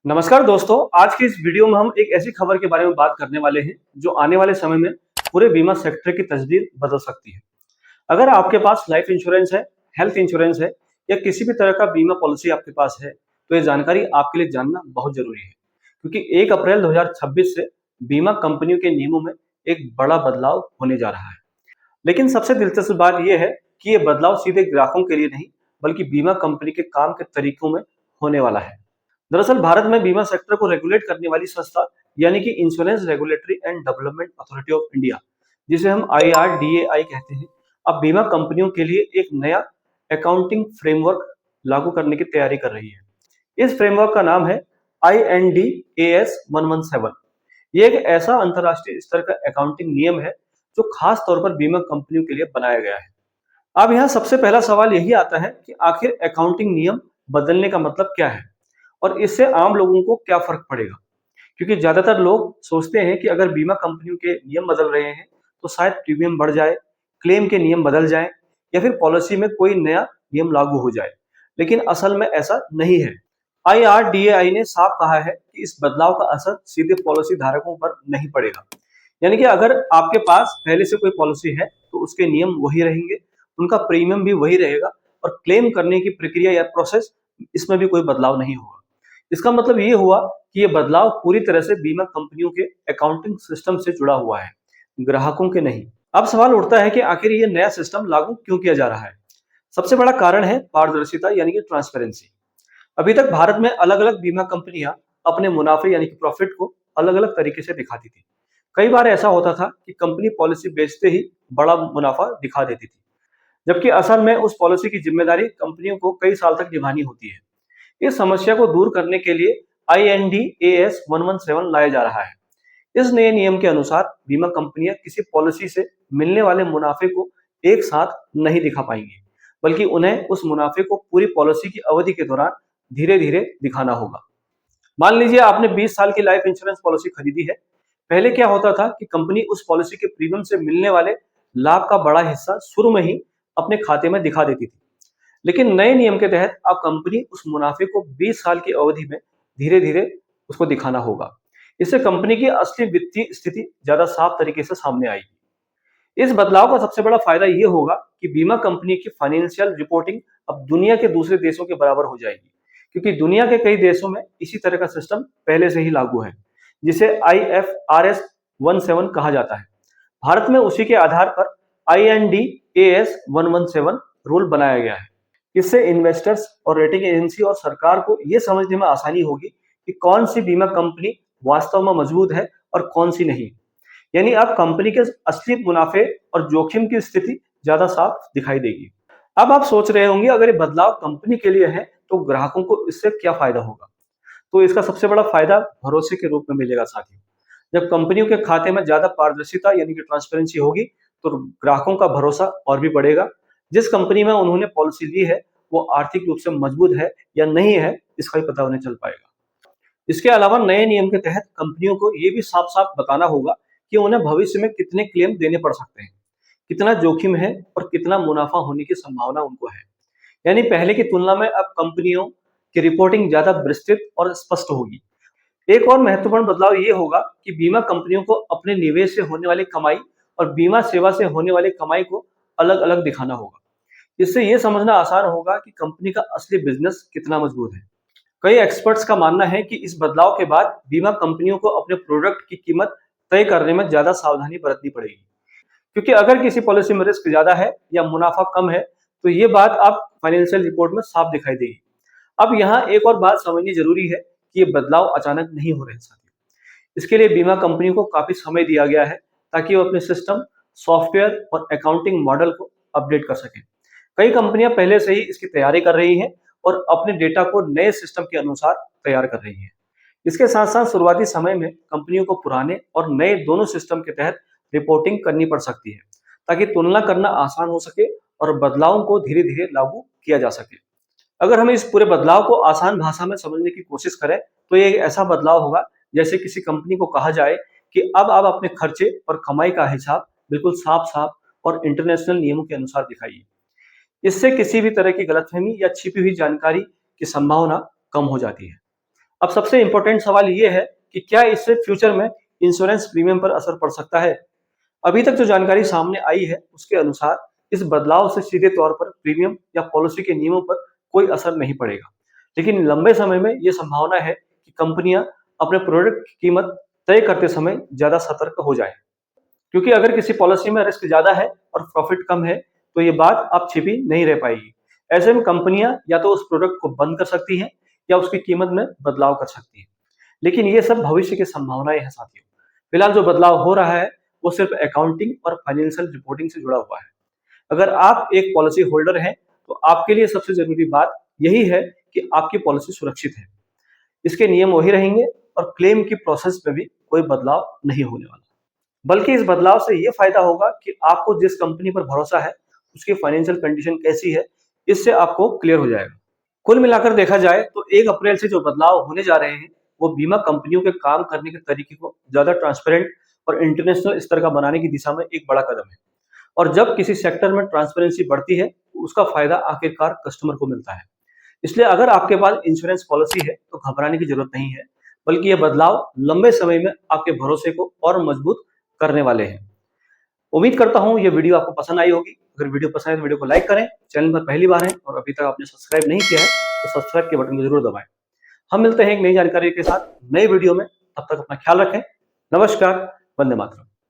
नमस्कार दोस्तों, आज की इस वीडियो में हम एक ऐसी खबर के बारे में बात करने वाले हैं जो आने वाले समय में पूरे बीमा सेक्टर की तस्वीर बदल सकती है। अगर आपके पास लाइफ इंश्योरेंस है, हेल्थ इंश्योरेंस है या किसी भी तरह का बीमा पॉलिसी आपके पास है, तो ये जानकारी आपके लिए जानना बहुत जरूरी है क्योंकि 1 अप्रैल 2026 से बीमा कंपनियों के नियमों में एक बड़ा बदलाव होने जा रहा है। लेकिन सबसे दिलचस्प बात यह है कि ये बदलाव सीधे ग्राहकों के लिए नहीं, बल्कि बीमा कंपनी के काम के तरीकों में होने वाला है। दरअसल भारत में बीमा सेक्टर को रेगुलेट करने वाली संस्था यानी कि insurance regulatory and development authority of India, जिसे हम IRDAI कहते हैं, अब बीमा कंपनियों के लिए एक नया अकाउंटिंग फ्रेमवर्क लागू करने की तैयारी कर रही है। इस फ्रेमवर्क का नाम है IND-AS 117। ये एक ऐसा अंतर्राष्ट्रीय स्तर का अकाउंटिंग नियम है जो खास तौर पर बीमा कंपनियों के लिए बनाया गया है। अब यहाँ सबसे पहला सवाल यही आता है कि आखिर अकाउंटिंग नियम बदलने का मतलब क्या है और इससे आम लोगों को क्या फर्क पड़ेगा। क्योंकि ज्यादातर लोग सोचते हैं कि अगर बीमा कंपनियों के नियम बदल रहे हैं तो शायद प्रीमियम बढ़ जाए, क्लेम के नियम बदल जाए या फिर पॉलिसी में कोई नया नियम लागू हो जाए। लेकिन असल में ऐसा नहीं है। IRDAI ने साफ कहा है कि इस बदलाव का असर सीधे पॉलिसी धारकों पर नहीं पड़ेगा। यानी कि अगर आपके पास पहले से कोई पॉलिसी है तो उसके नियम वही रहेंगे, उनका प्रीमियम भी वही रहेगा और क्लेम करने की प्रक्रिया या प्रोसेस, इसमें भी कोई बदलाव नहीं होगा। इसका मतलब ये हुआ कि ये बदलाव पूरी तरह से बीमा कंपनियों के अकाउंटिंग सिस्टम से जुड़ा हुआ है, ग्राहकों के नहीं। अब सवाल उठता है कि आखिर ये नया सिस्टम लागू क्यों किया जा रहा है। सबसे बड़ा कारण है पारदर्शिता यानी कि ट्रांसपेरेंसी। अभी तक भारत में अलग अलग बीमा कंपनियां अपने मुनाफे यानी कि प्रॉफिट को अलग अलग तरीके से दिखाती थी। कई बार ऐसा होता था कि कंपनी पॉलिसी बेचते ही बड़ा मुनाफा दिखा देती थी, जबकि असल में उस पॉलिसी की जिम्मेदारी कंपनियों को कई साल तक निभानी होती है। इस समस्या को दूर करने के लिए IND-AS 117 लाया जा रहा है। इस नए नियम के अनुसार बीमा कंपनियां किसी पॉलिसी से मिलने वाले मुनाफे को एक साथ नहीं दिखा पाएंगी, बल्कि उन्हें उस मुनाफे को पूरी पॉलिसी की अवधि के दौरान धीरे धीरे दिखाना होगा। मान लीजिए आपने 20 साल की लाइफ इंश्योरेंस पॉलिसी खरीदी है। पहले क्या होता था कि कंपनी उस पॉलिसी के प्रीमियम से मिलने वाले लाभ का बड़ा हिस्सा शुरू में ही अपने खाते में दिखा देती थी। लेकिन नए नियम के तहत अब कंपनी उस मुनाफे को 20 साल की अवधि में धीरे धीरे उसको दिखाना होगा। इससे कंपनी की असली वित्तीय स्थिति ज्यादा साफ तरीके से सामने आएगी। इस बदलाव का सबसे बड़ा फायदा ये होगा कि बीमा कंपनी की फाइनेंशियल रिपोर्टिंग अब दुनिया के दूसरे देशों के बराबर हो जाएगी, क्योंकि दुनिया के कई देशों में इसी तरह का सिस्टम पहले से ही लागू है, जिसे IFRS 17 कहा जाता है। भारत में उसी के आधार पर IND-AS 117 रूल बनाया गया है। इससे इन्वेस्टर्स और रेटिंग एजेंसी और सरकार को यह समझने में आसानी होगी कि कौन सी बीमा कंपनी वास्तव में मजबूत है और कौन सी नहीं। यानी अब कंपनी के असली मुनाफे और जोखिम की स्थिति ज्यादा साफ दिखाई देगी। अब आप सोच रहे होंगे, अगर ये बदलाव कंपनी के लिए है तो ग्राहकों को इससे क्या फायदा होगा। तो इसका सबसे बड़ा फायदा भरोसे के रूप में मिलेगा साथियों। जब कंपनियों के खाते में ज्यादा पारदर्शिता यानी कि ट्रांसपेरेंसी होगी तो ग्राहकों का भरोसा और भी बढ़ेगा। जिस कंपनी में उन्होंने पॉलिसी ली है वो आर्थिक रूप से मजबूत है या नहीं है, इसका भी पता उन्हें चल पाएगा। इसके अलावा नए नियम के तहत कंपनियों को ये भी साफ साफ बताना होगा कि उन्हें भविष्य में कितने क्लेम देने पड़ सकते हैं, कितना जोखिम है और कितना मुनाफा होने की संभावना उनको है। यानी पहले की तुलना में अब कंपनियों की रिपोर्टिंग ज्यादा विस्तृत और स्पष्ट होगी। एक और महत्वपूर्ण बदलाव ये होगा कि बीमा कंपनियों को अपने निवेश से होने वाली कमाई और बीमा सेवा से होने वाली कमाई को अलग अलग दिखाना होगा। इससे यह समझना आसान होगा कि कंपनी का असली बिजनेस कितना मजबूत है। कई एक्सपर्ट्स का मानना है कि इस बदलाव के बाद बीमा कंपनियों को अपने प्रोडक्ट की कीमत तय करने में ज्यादा सावधानी बरतनी पड़ेगी, क्योंकि अगर किसी पॉलिसी में रिस्क ज्यादा है या मुनाफा कम है तो ये बात अब फाइनेंशियल रिपोर्ट में साफ दिखाई देगी। अब यहाँ एक और बात समझनी जरूरी है कि ये बदलाव अचानक नहीं हो रहे साथियों। इसके लिए बीमा कंपनियों को काफी समय दिया गया है ताकि वो अपने सिस्टम, सॉफ्टवेयर और अकाउंटिंग मॉडल को अपडेट कर सकें। कई कंपनियां पहले से ही इसकी तैयारी कर रही हैं और अपने डेटा को नए सिस्टम के अनुसार तैयार कर रही हैं। इसके साथ साथ शुरुआती समय में कंपनियों को पुराने और नए दोनों सिस्टम के तहत रिपोर्टिंग करनी पड़ सकती है, ताकि तुलना करना आसान हो सके और बदलावों को धीरे धीरे लागू किया जा सके। अगर हम इस पूरे बदलाव को आसान भाषा में समझने की कोशिश करें तो ये एक ऐसा बदलाव होगा जैसे किसी कंपनी को कहा जाए कि अब आप अपने खर्चे और कमाई का हिसाब बिल्कुल साफ साफ और इंटरनेशनल नियमों के अनुसार दिखाइए। इससे किसी भी तरह की गलतफहमी या छिपी हुई जानकारी की संभावना कम हो जाती है। अब सबसे इंपॉर्टेंट सवाल ये है कि क्या इससे फ्यूचर में इंश्योरेंस प्रीमियम पर असर पड़ सकता है। अभी तक जो जानकारी सामने आई है उसके अनुसार इस बदलाव से सीधे तौर पर प्रीमियम या पॉलिसी के नियमों पर कोई असर नहीं पड़ेगा, लेकिन लंबे समय में ये संभावना है कि कंपनियां अपने प्रोडक्ट की कीमत तय करते समय ज्यादा सतर्क हो जाए, क्योंकि अगर किसी पॉलिसी में रिस्क ज्यादा है और प्रॉफिट कम है तो ये बात अब छिपी नहीं रह पाएगी। ऐसे में कंपनियां या तो उस प्रोडक्ट को बंद कर सकती हैं या उसकी कीमत में बदलाव कर सकती हैं, लेकिन ये सब भविष्य की संभावनाएं हैं साथियों। फिलहाल जो बदलाव हो रहा है वो सिर्फ अकाउंटिंग और फाइनेंशियल रिपोर्टिंग से जुड़ा हुआ है। अगर आप एक पॉलिसी होल्डर हैं तो आपके लिए सबसे जरूरी बात यही है कि आपकी पॉलिसी सुरक्षित है, इसके नियम वही रहेंगे और क्लेम की प्रोसेस में भी कोई बदलाव नहीं होने वाला। बल्कि इस बदलाव से ये फायदा होगा कि आपको जिस कंपनी पर भरोसा है उसकी फाइनेंशियल कंडीशन कैसी है, इससे आपको क्लियर हो जाएगा। कुल मिलाकर देखा जाए तो 1 अप्रैल से जो बदलाव होने जा रहे हैं वो बीमा कंपनियों के काम करने के तरीके को ज्यादा ट्रांसपेरेंट और इंटरनेशनल स्तर का बनाने की दिशा में एक बड़ा कदम है। और जब किसी सेक्टर में ट्रांसपेरेंसी बढ़ती है तो उसका फायदा आखिरकार कस्टमर को मिलता है। इसलिए अगर आपके पास इंश्योरेंस पॉलिसी है तो घबराने की जरूरत नहीं है, बल्कि ये बदलाव लंबे समय में आपके भरोसे को और मजबूत करने वाले हैं। उम्मीद करता हूँ ये वीडियो आपको पसंद आई होगी। अगर वीडियो पसंद है तो वीडियो को लाइक करें, चैनल पर पहली बार है और अभी तक आपने सब्सक्राइब नहीं किया है तो सब्सक्राइब के बटन को जरूर दबाएं। हम मिलते हैं एक नई जानकारी के साथ नई वीडियो में, तब तक अपना ख्याल रखें। नमस्कार, वंदे मातरम।